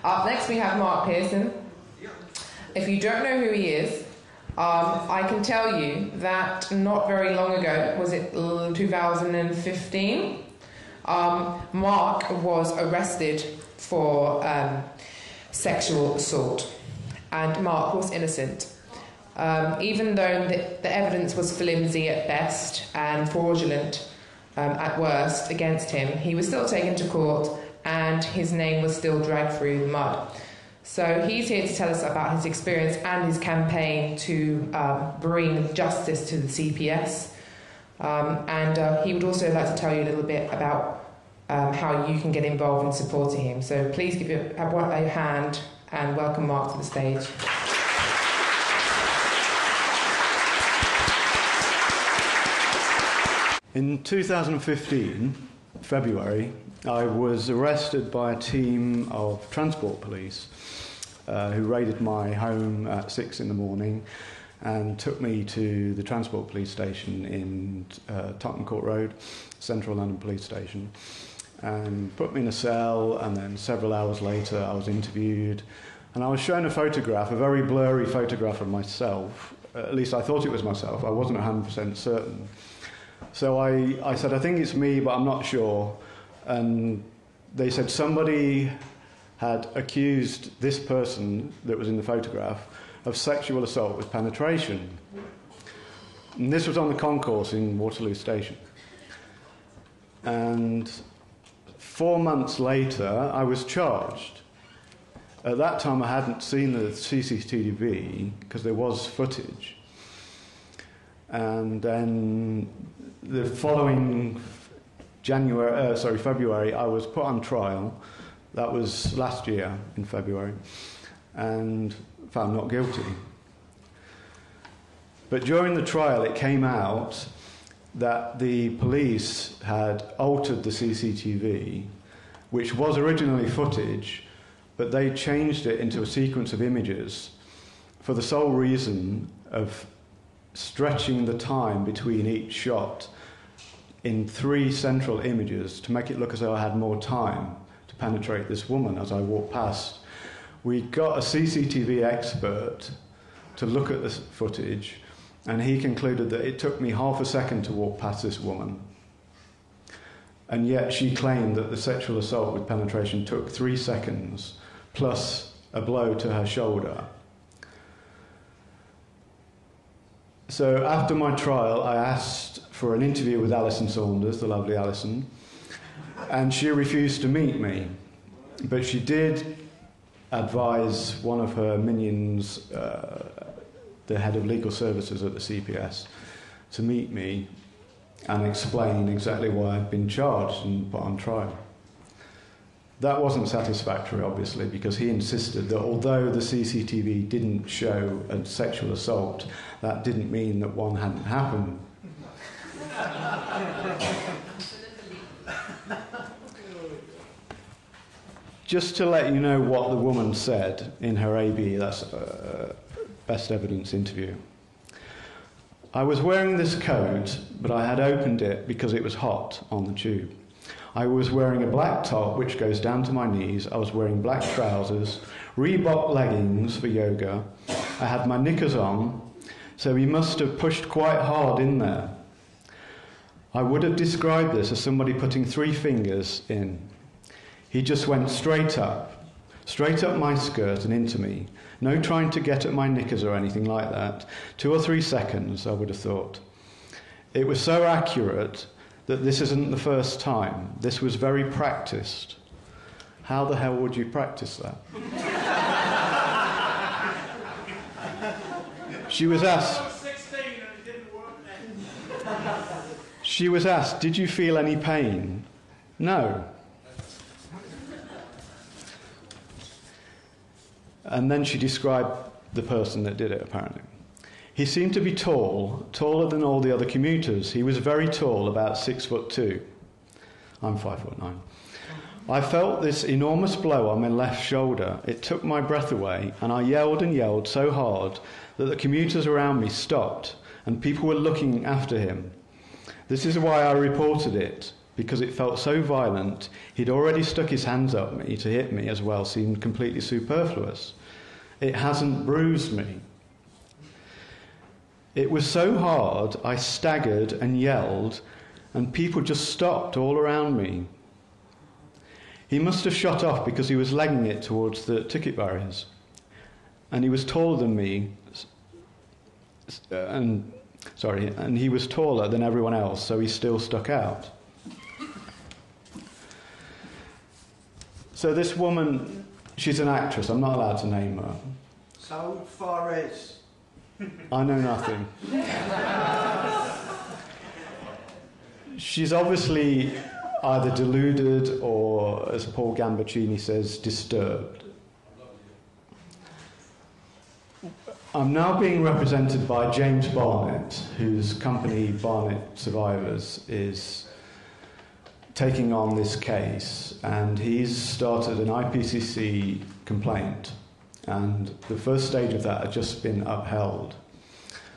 Up next we have Mark Pearson. If you don't know who he is, I can tell you that not very long ago, was it 2015, Mark was arrested for sexual assault, and Mark was innocent. Even though the evidence was flimsy at best and fraudulent at worst against him, he was still taken to court and his name was still dragged through the mud. So he's here to tell us about his experience and his campaign to bring justice to the CPS. And he would also like to tell you a little bit about how you can get involved in supporting him. So please give a hand and welcome Mark to the stage. In 2015, February, I was arrested by a team of transport police who raided my home at 6 in the morning and took me to the transport police station in Tottenham Court Road, Central London Police Station, and put me in a cell, and then several hours later I was interviewed and I was shown a photograph, a very blurry photograph of myself. At least I thought it was myself. I wasn't 100% certain. So I said, I think it's me, but I'm not sure. And they said somebody had accused this person that was in the photograph of sexual assault with penetration. And this was on the concourse in Waterloo Station. And 4 months later, I was charged. At that time, I hadn't seen the CCTV because there was footage. And then the following February, I was put on trial. That was last year in February, and found not guilty. But during the trial, it came out that the police had altered the CCTV, which was originally footage, but they changed it into a sequence of images for the sole reason of stretching the time between each shot in 3 central images to make it look as though I had more time to penetrate this woman as I walked past. We got a CCTV expert to look at this footage, and he concluded that it took me half a second to walk past this woman, and yet she claimed that the sexual assault with penetration took 3 seconds plus a blow to her shoulder. So after my trial, I asked for an interview with Alison Saunders, the lovely Alison, and she refused to meet me. But she did advise one of her minions, the head of legal services at the CPS, to meet me and explain exactly why I'd been charged and put on trial. That wasn't satisfactory, obviously, because he insisted that although the CCTV didn't show a sexual assault, that didn't mean that one hadn't happened. Just to let you know what the woman said in her AB, that's best evidence interview. I was wearing this coat, but I had opened it because it was hot on the tube. I was wearing a black top which goes down to my knees. I was wearing black trousers, Reebok leggings for yoga. I had my knickers on, so he must have pushed quite hard in there. I would have described this as somebody putting 3 fingers in. He just went straight up my skirt and into me. No trying to get at my knickers or anything like that. 2 or 3 seconds, I would have thought. It was so accurate that this isn't the first time. This was very practiced. How the hell would you practice that? She was asked, did you feel any pain? No. And then she described the person that did it, apparently. He seemed to be tall, taller than all the other commuters. He was very tall, about 6'2". I'm 5'9". I felt this enormous blow on my left shoulder. It took my breath away, and I yelled and yelled so hard that the commuters around me stopped, and people were looking after him. This is why I reported it, because it felt so violent. He'd already stuck his hands up me to hit me as well, seemed completely superfluous. It hasn't bruised me. It was so hard, I staggered and yelled, and people just stopped all around me. He must have shot off because he was legging it towards the ticket barriers. And he was taller than me, and he was taller than everyone else, so he still stuck out. So this woman, she's an actress, I'm not allowed to name her. So far as... I know nothing. She's obviously either deluded or, as Paul Gambaccini says, disturbed. I'm now being represented by James Barnett, whose company Barnett Survivors is taking on this case, and he's started an IPCC complaint, and the first stage of that has just been upheld.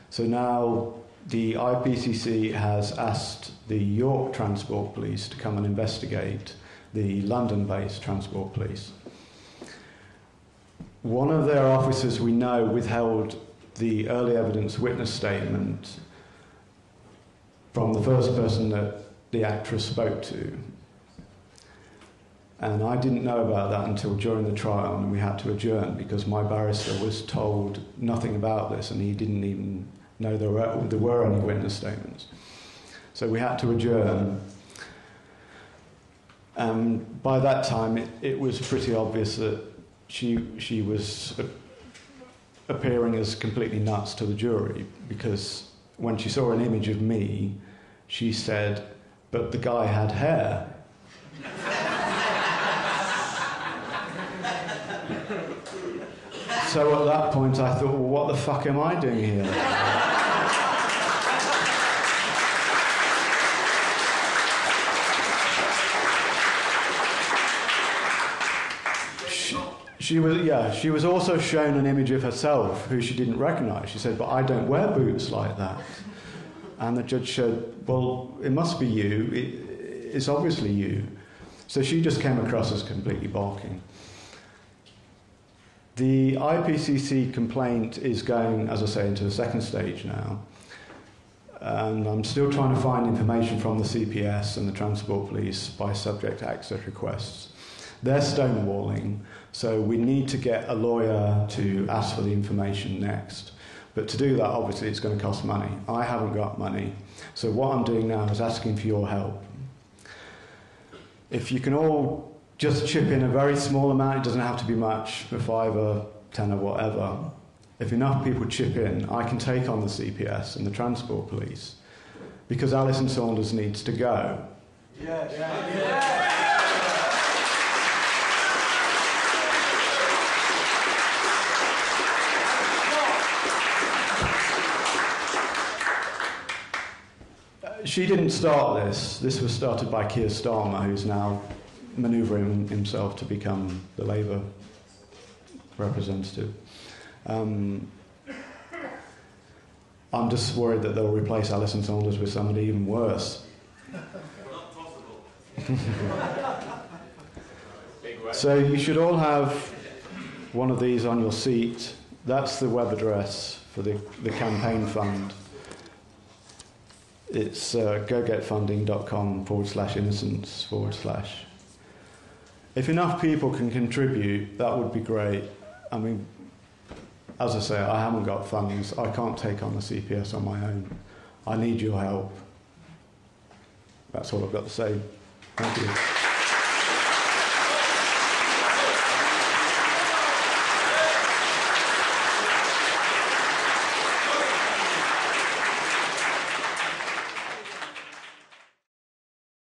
So now the IPCC has asked the York Transport Police to come and investigate the London-based Transport Police. One of their officers, we know, withheld the early evidence witness statement from the first person that the actress spoke to. And I didn't know about that until during the trial, and we had to adjourn because my barrister was told nothing about this, and he didn't even know there were any witness statements. So we had to adjourn. By that time, it was pretty obvious that she was appearing as completely nuts to the jury, because when she saw an image of me, she said, "But the guy had hair." So at that point I thought, well, what the fuck am I doing here? She was also shown an image of herself who she didn't recognise. She said, "But I don't wear boots like that." And the judge said, "Well, it must be you. It's obviously you." So she just came across as completely balking. The IPCC complaint is going, as I say, into the second stage now. And I'm still trying to find information from the CPS and the Transport Police by subject access requests. They're stonewalling, so we need to get a lawyer to ask for the information next. But to do that, obviously, it's going to cost money. I haven't got money. So what I'm doing now is asking for your help. If you can all just chip in a very small amount, it doesn't have to be much, for 5 or 10 or whatever. If enough people chip in, I can take on the CPS and the Transport Police, because Alison Saunders needs to go. She didn't start this. This was started by Keir Starmer, who's now manoeuvring himself to become the Labour representative. I'm just worried that they'll replace Alison Saunders with somebody even worse. Not possible. So you should all have one of these on your seat. That's the web address for the campaign fund. It's gogetfunding.com/innocence/. If enough people can contribute, that would be great. I mean, as I say, I haven't got funds. I can't take on the CPS on my own. I need your help. That's all I've got to say. Thank you.